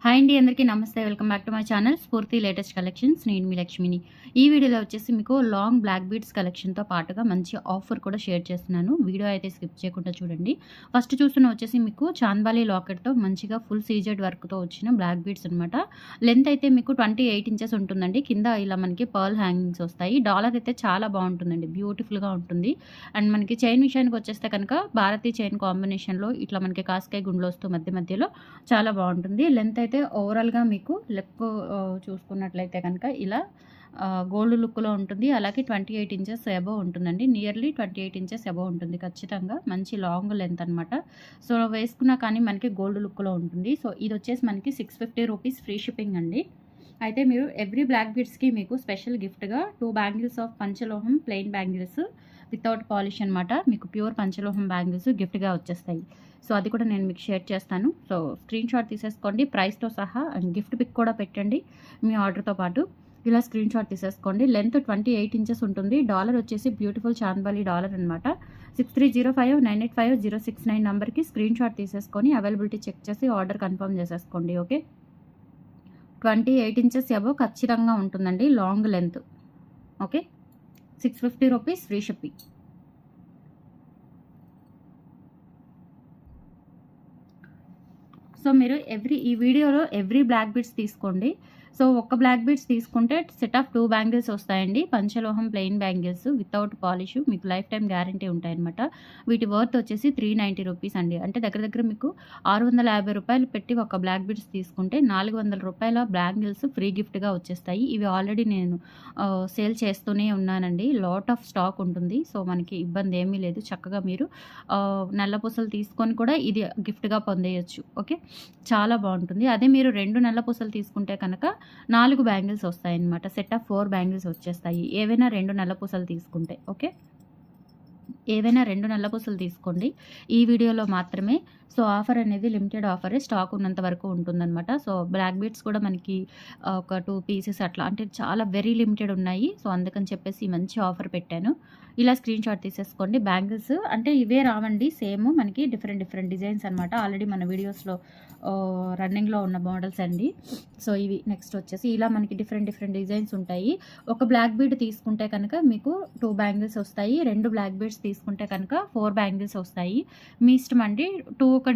Hi అండి, అందరికీ నమస్తే. Welcome back to my channel స్ఫూర్తి లేటెస్ట్ కలెక్షన్స్. నేను మీ లక్ష్మిని. ఈ వీడియోలో వచ్చేసి మీకు లాంగ్ బ్లాక్ బీడ్స్ కలెక్షన్తో పాటుగా మంచి ఆఫర్ కూడా షేర్ చేస్తున్నాను. వీడియో అయితే స్కిప్ చేయకుండా చూడండి. ఫస్ట్ చూస్తున్న వచ్చేసి మీకు చాంద్బాలి లాకెట్తో మంచిగా ఫుల్ సీజెడ్ వర్క్తో వచ్చిన బ్లాక్ బీడ్స్ అనమాట. లెంత్ అయితే మీకు 28 ఇంచెస్ ఉంటుందండి. కింద ఇలా మనకి పర్ల్ హ్యాంగింగ్స్ వస్తాయి. డాలర్ అయితే చాలా బాగుంటుందండి, బ్యూటిఫుల్గా ఉంటుంది. అండ్ మనకి చైన్ విషయానికి వచ్చేస్తే కనుక భారతీయ చైన్ కాంబినేషన్లో ఇట్లా మనకి కాస్కాయ గుండ్లు వస్తూ మధ్యలో చాలా బాగుంటుంది. లెంత్ అయితే ఓవరాల్గా మీకు లెక్ చూసుకున్నట్లయితే కనుక ఇలా గోల్డ్ లుక్లో ఉంటుంది. అలాగే 28 ఇంచెస్ అబోవ్ ఉంటుందండి. నియర్లీ 28 ఇంచెస్ అబోవ్ ఉంటుంది ఖచ్చితంగా. మంచి లాంగ్ లెంత్ అనమాట. సో వేసుకున్నా కానీ మనకి గోల్డ్ లుక్లో ఉంటుంది. సో ఇది వచ్చేసి మనకి 650 రూపీస్ ఫ్రీ షిప్పింగ్ అండి. అయితే మీరు ఎవ్రీ బ్లాక్ బీడ్స్కి మీకు స్పెషల్ గిఫ్ట్గా 2 బ్యాంగిల్స్ ఆఫ్ పంచలోహం ప్లెయిన్ బ్యాంగిల్స్ వితౌట్ పాలిష్ అనమాట. మీకు ప్యూర్ పంచలోహం బ్యాంగిల్స్ గిఫ్ట్గా వచ్చేస్తాయి. సో అది కూడా నేను మీకు షేర్ చేస్తాను. సో స్క్రీన్ షాట్ తీసేసుకోండి ప్రైస్తో సహా, అండ్ గిఫ్ట్ పిక్ కూడా పెట్టండి మీ ఆర్డర్తో పాటు. ఇలా స్క్రీన్ షాట్ తీసేసుకోండి. లెంత్ 28 ఇంచెస్ ఉంటుంది. డాలర్ వచ్చేసి బ్యూటిఫుల్ చాంద్బాలి డాలర్ అనమాట. 6305985069 నెంబర్కి స్క్రీన్ షాట్ తీసేసుకొని అవైలబిలిటీ చెక్ చేసి ఆర్డర్ కన్ఫర్మ్ చేసేసుకోండి. ఓకే, 28 ఇంచెస్ అబోవ్ ఖచ్చితంగా ఉంటుందండి long length. Okay, 650 rupees free shipping. So మీరు ఈ వీడియోలో ఎవ్రీ బ్లాక్ బీడ్స్ తీసుకోండి. సో ఒక్క బ్లాక్ బీడ్స్ తీసుకుంటే సెట్ ఆఫ్ 2 బ్యాంగిల్స్ వస్తాయండి. పంచలోహం ప్లెయిన్ బ్యాంగిల్స్ వితౌట్ పాలిష్, మీకు లైఫ్ టైం గ్యారంటీ ఉంటాయన్నమాట. వీటి వర్త్ వచ్చేసి 390 రూపీస్ అండి. అంటే దగ్గర మీకు 650 రూపాయలు పెట్టి ఒక బ్లాక్ బీడ్స్ తీసుకుంటే 400 రూపాయల బ్యాంగిల్స్ ఫ్రీ గిఫ్ట్గా వచ్చేస్తాయి. ఇవి ఆల్రెడీ నేను సేల్ చేస్తూనే ఉన్నానండి. లాట్ ఆఫ్ స్టాక్ ఉంటుంది. సో మనకి ఇబ్బంది ఏమీ లేదు. చక్కగా మీరు నల్ల పూసలు తీసుకొని కూడా ఇది గిఫ్ట్గా పొందేయచ్చు. ఓకే, చాలా బాగుంటుంది. అదే మీరు 2 నల్ల పూసలు తీసుకుంటే కనుక 4 బ్యాంగిల్స్ వస్తాయన్నమాట. సెట్ ఆఫ్ 4 బ్యాంగిల్స్ వచ్చేస్తాయి ఏవైనా 2 నల్ల పూసలు తీసుకుంటే. ఓకే, ఏవైనా 2 నల్ల పూసలు తీసుకోండి ఈ వీడియోలో మాత్రమే. సో ఆఫర్ అనేది లిమిటెడ్ ఆఫరే, స్టాక్ ఉన్నంత వరకు ఉంటుందన్నమాట. సో బ్లాక్ బీడ్స్ కూడా మనకి ఒక 2 పీసెస్ అట్లా, అంటే చాలా వెరీ లిమిటెడ్ ఉన్నాయి. సో అందుకని చెప్పేసి మంచి ఆఫర్ పెట్టాను. ఇలా స్క్రీన్ షాట్ తీసేసుకోండి. బ్యాంగిల్స్ అంటే ఇవే రావండి, సేమ్ మనకి డిఫరెంట్ డిజైన్స్ అనమాట. ఆల్రెడీ మన వీడియోస్లో రన్నింగ్లో ఉన్న మోడల్స్ అండి. సో ఇవి నెక్స్ట్ వచ్చేసి ఇలా మనకి డిఫరెంట్ డిజైన్స్ ఉంటాయి. ఒక బ్లాక్ బీడ్ తీసుకుంటే కనుక మీకు 2 బ్యాంగిల్స్ వస్తాయి. 2 బ్లాక్ బీడ్స్ తీసుకుంటే కనుక 4 బ్యాంగిల్స్ వస్తాయి. మీ ఇష్టం అండి. 2 ఒక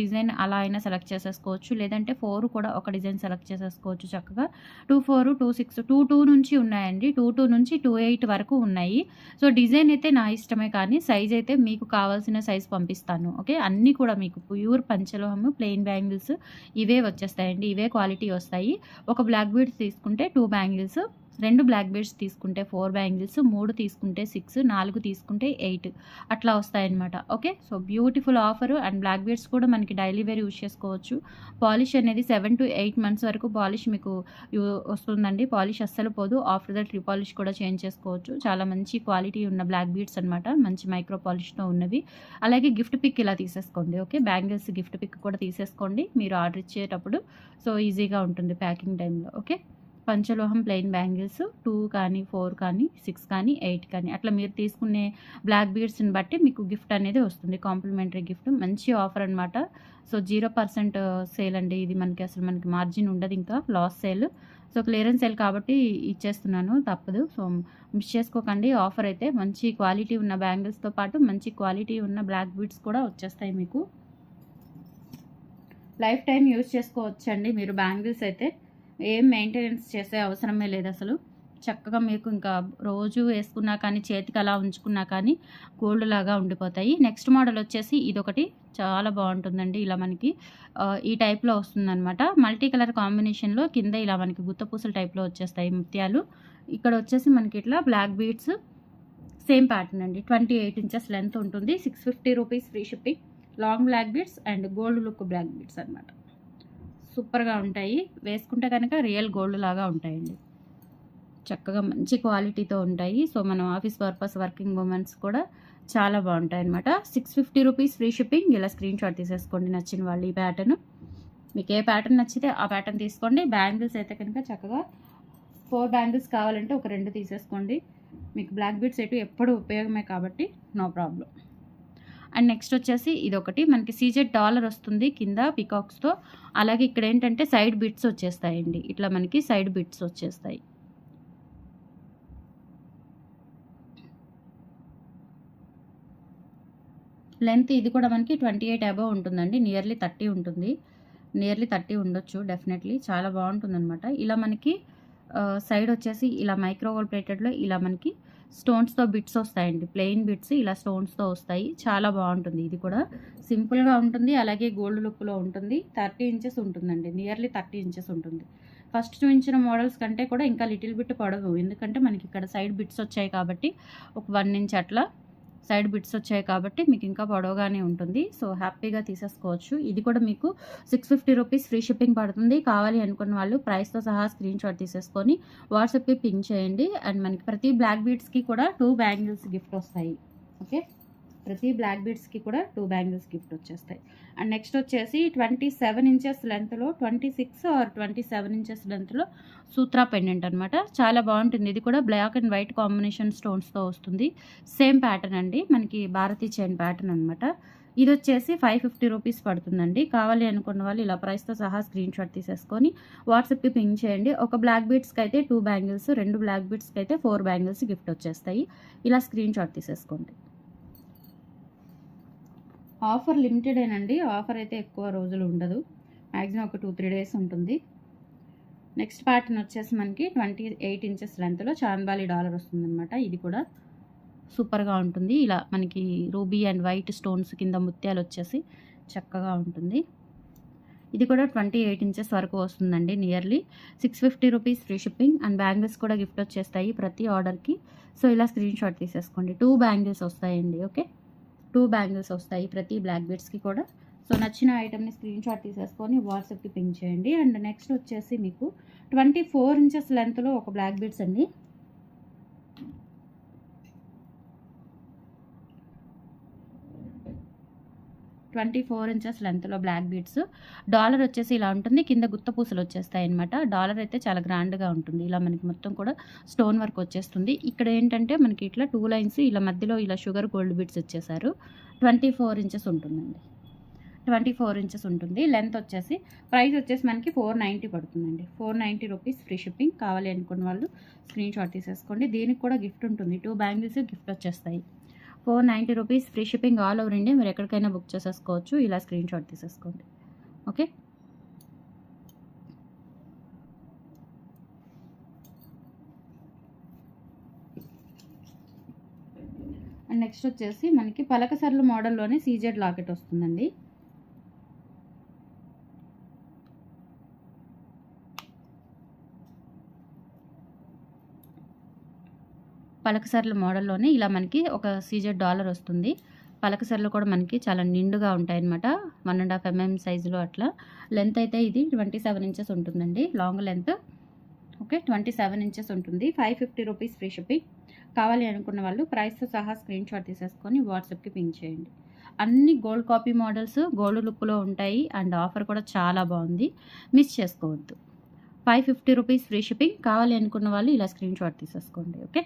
డిజైన్ అలా అయినా సెలెక్ట్ చేసేసుకోవచ్చు. లేదంటే 4 కూడా ఒక డిజైన్ సెలెక్ట్ చేసేసుకోవచ్చు చక్కగా. 2 4 2 6 2 2 నుంచి ఉన్నాయండి. 2 2 నుంచి 2 8 వరకు ఉన్నాయి. సో డిజైన్ అయితే నా ఇష్టమే, కానీ సైజ్ అయితే మీకు కావాల్సిన సైజ్ పంపిస్తాను. ఓకే, అన్నీ కూడా మీకు ప్యూర్ పంచలోహము ప్లెయిన్ బ్యాంగిల్స్ ఇవే వచ్చేస్తాయండి. ఇవే క్వాలిటీ వస్తాయి. ఒక బ్లాక్ బీడ్స్ తీసుకుంటే 2 బ్యాంగిల్స్, 2 బ్లాక్ బీడ్స్ తీసుకుంటే 4 బ్యాంగిల్స్, 3 తీసుకుంటే 6, 4 తీసుకుంటే 8 అట్లా వస్తాయన్నమాట. Okay, so beautiful offer. And black beads కూడా మనకి డైలీ వేర్ యూజ్ చేసుకోవచ్చు. పాలిష్ అనేది 7 to 8 మంత్స్ వరకు పాలిష్ మీకు వస్తుందండి. పాలిష్ అస్సలు పోదు. ఆఫ్టర్ దట్ రీపాలిష్ కూడా చేంజ్ చేసుకోవచ్చు. చాలా మంచి క్వాలిటీ ఉన్న బ్లాక్ బీడ్స్ అనమాట, మంచి మైక్రో పాలిష్తో ఉన్నవి. అలాగే గిఫ్ట్ పిక్ ఇలా తీసేసుకోండి. ఓకే, బ్యాంగిల్స్ గిఫ్ట్ పిక్ కూడా తీసేసుకోండి మీరు ఆర్డర్ ఇచ్చేటప్పుడు. సో ఈజీగా ఉంటుంది ప్యాకింగ్ టైంలో. ఓకే, పంచలోహం ప్లెయిన్ బ్యాంగిల్స్ 2 కానీ 4 కానీ 6 కానీ 8 కానీ అట్లా మీరు తీసుకునే బ్లాక్ బీడ్స్ని బట్టి మీకు గిఫ్ట్ అనేది వస్తుంది, కాంప్లిమెంటరీ గిఫ్ట్. మంచి ఆఫర్ అనమాట. సో 0% సేల్ అండి ఇది. మనకి మార్జిన్ ఉండదు, ఇంకా loss sale. So clearance sale కాబట్టి ఇచ్చేస్తున్నాను, తప్పదు. సో మిస్ చేసుకోకండి. ఆఫర్ అయితే మంచి క్వాలిటీ ఉన్న బ్యాంగిల్స్తో పాటు మంచి క్వాలిటీ ఉన్న బ్లాక్ బీడ్స్ కూడా వచ్చేస్తాయి మీకు. లైఫ్ టైం యూజ్ చేసుకోవచ్చండి మీరు బ్యాంగిల్స్ అయితే. ఏం మెయింటెనెన్స్ చేసే అవసరమే లేదు అసలు. చక్కగా మీకు ఇంకా రోజు వేసుకున్నా కానీ, చేతికి అలా ఉంచుకున్నా కానీ గోల్డ్ లాగా ఉండిపోతాయి. నెక్స్ట్ మోడల్ వచ్చేసి ఇదొకటి చాలా బాగుంటుందండి. ఇలా మనకి ఈ టైప్లో వస్తుందన్నమాట. మల్టీ కలర్ కాంబినేషన్లో కింద ఇలా మనకి గుత్తపూసల టైప్లో వచ్చేస్తాయి ముత్యాలు. ఇక్కడ వచ్చేసి మనకి ఇట్లా బ్లాక్ బీడ్స్ సేమ్ ప్యాటర్న్ అండి. 28 ఇంచెస్ లెంత్ ఉంటుంది. 650 rupees free shipping. Long black beads and gold look black beads అనమాట. సూపర్గా ఉంటాయి. వేసుకుంటే కనుక రియల్ గోల్డ్ లాగా ఉంటాయండి. చక్కగా మంచి క్వాలిటీతో ఉంటాయి. సో మనం ఆఫీస్ పర్పస్ వర్కింగ్ ఉమెన్స్ కూడా చాలా బాగుంటాయి అనమాట. 650 రూపీస్ ఫ్రీ షిప్పింగ్. ఇలా స్క్రీన్ షాట్ తీసేసుకోండి నచ్చిన వాళ్ళు. ఈ ప్యాటర్న్ మీకు ఏ ప్యాటర్న్ నచ్చితే ఆ ప్యాటర్న్ తీసుకోండి. బ్యాంగిల్స్ అయితే కనుక చక్కగా 4 బ్యాంగిల్స్ కావాలంటే ఒక 2 తీసేసుకోండి. మీకు బ్లాక్ బీడ్స్ ఎటు ఎప్పుడు ఉపయోగమే కాబట్టి నో ప్రాబ్లం. అండ్ నెక్స్ట్ వచ్చేసి ఇదొకటి మనకి సీజెడ్ డాలర్ వస్తుంది కింద పికాక్స్తో. అలాగే ఇక్కడ ఏంటంటే సైడ్ బిట్స్ వచ్చేస్తాయండి, ఇట్లా మనకి సైడ్ బిట్స్ వచ్చేస్తాయి. లెంత్ ఇది కూడా మనకి 28 అబవ్ ఉంటుందండి, నియర్లీ 30 ఉంటుంది, నియర్లీ 30 ఉండొచ్చు డెఫినెట్లీ. చాలా బాగుంటుందన్నమాట. ఇలా మనకి సైడ్ వచ్చేసి ఇలా మైక్రోవేవ్ ప్లేటెడ్లో ఇలా మనకి స్టోన్స్తో బిట్స్ వస్తాయండి, ప్లెయిన్ బిట్స్ ఇలా స్టోన్స్తో వస్తాయి. చాలా బాగుంటుంది, ఇది కూడా సింపుల్గా ఉంటుంది, అలాగే గోల్డ్ లుక్లో ఉంటుంది. 30 ఇంచెస్ ఉంటుందండి, నియర్లీ 30 ఇంచెస్ ఉంటుంది. ఫస్ట్ చూపించిన మోడల్స్ కంటే కూడా ఇంకా లిటిల్ బిట్ పొడవు, ఎందుకంటే మనకి ఇక్కడ సైడ్ బిట్స్ వచ్చాయి కాబట్టి ఒక 1 ఇంచ్ అట్లా సైడ్ బిట్స్ వచ్చాయి కాబట్టి మీకు ఇంకా పొడవుగానే ఉంటుంది. సో హ్యాపీగా తీసేసుకోవచ్చు. ఇది కూడా మీకు 650 రూపీస్ ఫ్రీ షిప్పింగ్ పడుతుంది. కావాలి అనుకున్న వాళ్ళు ప్రైస్తో సహా స్క్రీన్ షాట్ తీసేసుకొని వాట్సాప్కి పింక్ చేయండి. అండ్ మనకి ప్రతి బ్లాక్ బీడ్స్కి కూడా 2 బ్యాంగిల్స్ గిఫ్ట్ వస్తాయి. ఓకే, ప్రతి బ్లాక్ బీడ్స్కి కూడా 2 బ్యాంగిల్స్ గిఫ్ట్ వచ్చేస్తాయి. అండ్ నెక్స్ట్ వచ్చేసి 27 ఇంచెస్ లెంత్లో 26 ఆర్ 27 ఇంచెస్ లెంత్లో సూత్రా పెండెంట్ అనమాట. చాలా బాగుంటుంది. ఇది కూడా బ్లాక్ అండ్ వైట్ కాంబినేషన్ స్టోన్స్తో వస్తుంది. సేమ్ ప్యాటర్న్ అండి, మనకి భారతీ చైన్ ప్యాటర్న్ అనమాట. ఇది వచ్చేసి 550 రూపీస్ పడుతుందండి. కావాలి అనుకున్న వాళ్ళు ఇలా ప్రైస్తో సహా స్క్రీన్ షాట్ తీసేసుకొని వాట్సాప్కి పింక్ చేయండి. ఒక బ్లాక్ బీడ్స్కి అయితే 2 బ్యాంగిల్స్, 2 బ్లాక్ బీడ్స్కి అయితే 4 బ్యాంగిల్స్ గిఫ్ట్ వచ్చేస్తాయి. ఇలా స్క్రీన్ షాట్ తీసేసుకోండి. ఆఫర్ లిమిటెడేనండి, ఆఫర్ అయితే ఎక్కువ రోజులు ఉండదు, మ్యాక్సిమం ఒక 2-3 డేస్ ఉంటుంది. నెక్స్ట్ ప్యాటర్న్ వచ్చేసి మనకి 28 ఇంచెస్ లెంత్లో చాంద్బాలి డాలర్ వస్తుందన్నమాట. ఇది కూడా సూపర్గా ఉంటుంది. ఇలా మనకి రూబీ అండ్ వైట్ స్టోన్స్ కింద ముత్యాలు వచ్చేసి చక్కగా ఉంటుంది. ఇది కూడా 28 ఇంచెస్ వరకు వస్తుందండి, nearly 650 rupees free shipping. And bangles కూడా గిఫ్ట్ వచ్చేస్తాయి ప్రతి ఆర్డర్కి. సో ఇలా స్క్రీన్ షాట్ తీసేసుకోండి. 2 బ్యాంగిల్స్ వస్తాయండి. ఓకే, 2 బ్యాంగిల్స్ వస్తాయి ప్రతి బ్లాక్ బీడ్స్కి కూడా. సో నచ్చిన ఐటమ్ని స్క్రీన్ షాట్ తీసేసుకొని వాట్సాప్కి పింక్ చేయండి. అండ్ నెక్స్ట్ వచ్చేసి మీకు 24 ఇంచెస్ లెంత్లో ఒక బ్లాక్ బీడ్స్ అండి. ట్వంటీ ఇంచెస్ లెంత్లో బ్లాక్ బీడ్స్. డాలర్ వచ్చేసి ఇలా ఉంటుంది, కింద గుత్త పూసలు వచ్చేస్తాయి అనమాట. డాలర్ అయితే చాలా గ్రాండ్గా ఉంటుంది. ఇలా మనకి మొత్తం కూడా స్టోన్ వర్క్ వచ్చేస్తుంది. ఇక్కడ ఏంటంటే మనకి ఇట్లా 2 లైన్స్ ఇలా మధ్యలో ఇలా షుగర్ గోల్డ్ బీడ్స్ వచ్చేసారు. 24 ఇంచెస్ ఉంటుందండి, 24 ఇంచెస్ ఉంటుంది. లెంత్ వచ్చేసి ప్రైస్ వచ్చేసి మనకి 490 పడుతుందండి. 490 రూపీస్ ఫ్రీ షిప్పింగ్. కావాలి అనుకున్న వాళ్ళు స్క్రీన్ షాట్ తీసేసుకోండి. దీనికి కూడా గిఫ్ట్ ఉంటుంది, 2 బ్యాంగిల్స్ గిఫ్ట్ వచ్చేస్తాయి. 490 rupees free shipping all over India. మీరు ఎక్కడికైనా బుక్ చేసేసుకోవచ్చు. ఇలా స్క్రీన్ షాట్ తీసేసుకోండి. ఓకే, అండ్ నెక్స్ట్ వచ్చేసి మనకి పలకసర్లు మోడల్లోనే సీజెడ్ లాకెట్ వస్తుందండి. పలకసర్ల మోడల్లోనే ఇలా మనకి ఒక సీజెడ్ డాలర్ వస్తుంది. పలకసర్లు కూడా మనకి చాలా నిండుగా ఉంటాయన్నమాట, 1.5 mm సైజులో అట్లా. లెంత్ అయితే ఇది 27 ఇంచెస్ ఉంటుందండి, లాంగ్ లెంత్. ఓకే, 27 ఇంచెస్ ఉంటుంది. 550 రూపీస్ ఫ్రీ షిప్పింగ్. కావాలి అనుకున్న వాళ్ళు ప్రైస్తో సహా స్క్రీన్ షాట్ తీసేసుకొని వాట్సాప్కి పింక్ చేయండి. అన్ని గోల్డ్ కాపీ మోడల్స్ గోల్డ్ లుక్లో ఉంటాయి. అండ్ ఆఫర్ కూడా చాలా బాగుంది, మిస్ చేసుకోవద్దు. 550 రూపీస్ ఫ్రీ షిప్పింగ్. కావాలి అనుకున్న వాళ్ళు ఇలా స్క్రీన్ షాట్ తీసేసుకోండి. ఓకే,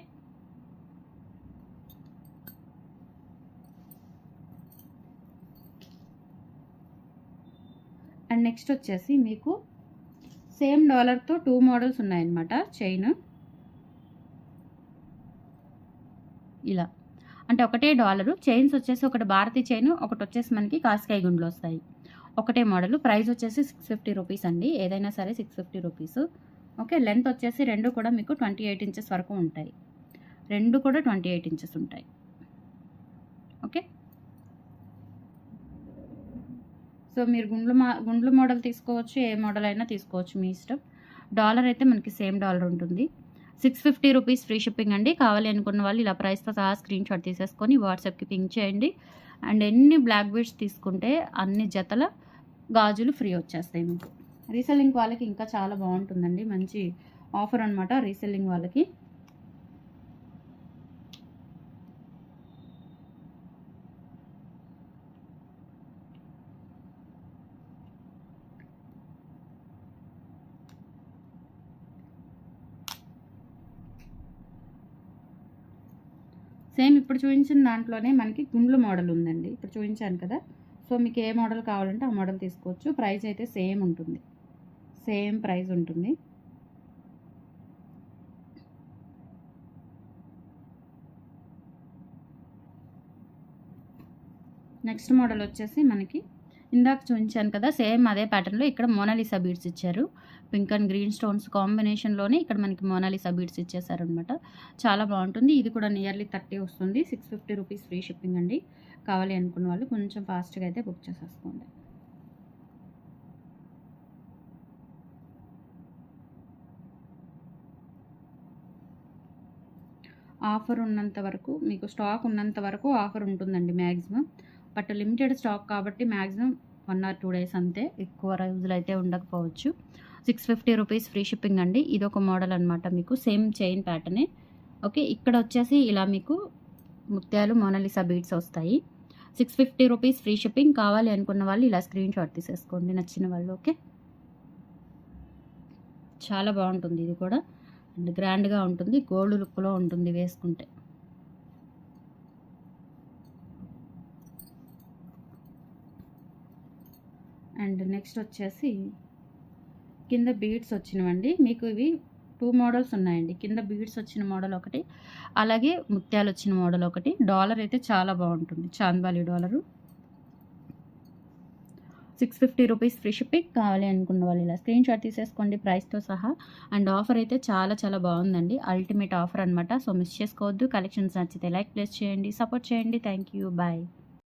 అండ్ నెక్స్ట్ వచ్చేసి మీకు సేమ్ డాలర్తో 2 మోడల్స్ ఉన్నాయన్నమాట. చైన్ ఇలా అంటే ఒకటే డాలరు. చైన్స్ వచ్చేసి ఒకటి భారతీ చైన్, ఒకటి వచ్చేసి మనకి కాస్కాయ గుండ్లు వస్తాయి. ఒకటే మోడల్. ప్రైస్ వచ్చేసి 650 రూపీస్ అండి, ఏదైనా సరే 650 రూపీస్. ఓకే, లెంత్ వచ్చేసి 2 కూడా మీకు 28 ఇంచెస్ వరకు ఉంటాయి. 2 కూడా 28 ఇంచెస్ ఉంటాయి. ఓకే, సో మీరు గుండ్లు మోడల్ తీసుకోవచ్చు, ఏ మోడల్ అయినా తీసుకోవచ్చు, మీ ఇష్టం. డాలర్ అయితే మనకి సేమ్ డాలర్ ఉంటుంది. 650 రూపీస్ ఫ్రీ షిప్పింగ్ అండి. కావాలి అనుకున్న వాళ్ళు ఇలా ప్రైస్తో సహా స్క్రీన్ షాట్ తీసేసుకొని వాట్సాప్కి పింక్ చేయండి. అండ్ ఎన్ని బ్లాక్ బీడ్స్ తీసుకుంటే అన్ని జతల గాజులు ఫ్రీ వచ్చేస్తాయి మీకు. రీసెల్లింగ్ వాళ్ళకి ఇంకా చాలా బాగుంటుందండి, మంచి ఆఫర్ అనమాట రీసెల్లింగ్ వాళ్ళకి. సేమ్ ఇప్పుడు చూపించిన దాంట్లోనే మనకి గుండ్లు మోడల్ ఉందండి. ఇప్పుడు చూపించాను కదా, సో మీకు ఏ మోడల్ కావాలంటే ఆ మోడల్ తీసుకోవచ్చు. ప్రైస్ అయితే సేమ్ ఉంటుంది, సేమ్ ప్రైస్ ఉంటుంది. నెక్స్ట్ మోడల్ వచ్చేసి మనకి ఇందాక చూపించాను కదా, సేమ్ అదే ప్యాటర్న్లో ఇక్కడ మోనాలిసా బీడ్స్ ఇచ్చారు. పింక్ అండ్ గ్రీన్ స్టోన్స్ కాంబినేషన్లోనే ఇక్కడ మనకి మోనాలిసా బీడ్స్ ఇచ్చేసారనమాట. చాలా బాగుంటుంది. ఇది కూడా నియర్లీ 30 వస్తుంది. 650 రూపీస్ ఫ్రీ షిప్పింగ్ అండి. కావాలి అనుకున్న వాళ్ళు కొంచెం ఫాస్ట్గా అయితే బుక్ చేసేసుకోండి. ఆఫర్ ఉన్నంత వరకు, మీకు స్టాక్ ఉన్నంత వరకు ఆఫర్ ఉంటుందండి మ్యాక్సిమం. బట్ లిమిటెడ్ స్టాక్ కాబట్టి మ్యాక్సిమం 1 or 2 డేస్ అంతే, ఎక్కువ రోజులు అయితే ఉండకపోవచ్చు. 650 రూపీస్ ఫ్రీ షిప్పింగ్ అండి. ఇది ఒక మోడల్ అనమాట, మీకు సేమ్ చైన్ ప్యాటర్నే. ఓకే, ఇక్కడ వచ్చేసి ఇలా మీకు ముత్యాలు మోనాలిసా బీడ్స్ వస్తాయి. 650 రూపీస్ ఫ్రీ షిప్పింగ్. కావాలి అనుకున్న వాళ్ళు ఇలా స్క్రీన్ షాట్ తీసేసుకోండి, నచ్చిన వాళ్ళు. ఓకే, చాలా బాగుంటుంది. ఇది కూడా అండ్ గ్రాండ్గా ఉంటుంది, గోల్డ్ లుక్లో ఉంటుంది వేసుకుంటే. అండ్ నెక్స్ట్ వచ్చేసి కింద బీడ్స్ వచ్చినవండి. మీకు ఇవి 2 మోడల్స్ ఉన్నాయండి. కింద బీడ్స్ వచ్చిన మోడల్ ఒకటి, అలాగే ముత్యాలు వచ్చిన మోడల్ ఒకటి. డాలర్ అయితే చాలా బాగుంటుంది, chandbali dollar. 650 rupees free shipping. కావాలి అనుకున్న వాళ్ళు ఇలా స్క్రీన్ షాట్ తీసేసుకోండి ప్రైస్తో సహా. అండ్ ఆఫర్ అయితే చాలా చాలా బాగుందండి, అల్టిమేట్ ఆఫర్ అనమాట. సో మిస్ చేసుకోవద్దు. కలెక్షన్స్ నచ్చితే లైక్ ప్లేస్ చేయండి, సపోర్ట్ చేయండి. Thank you, bye.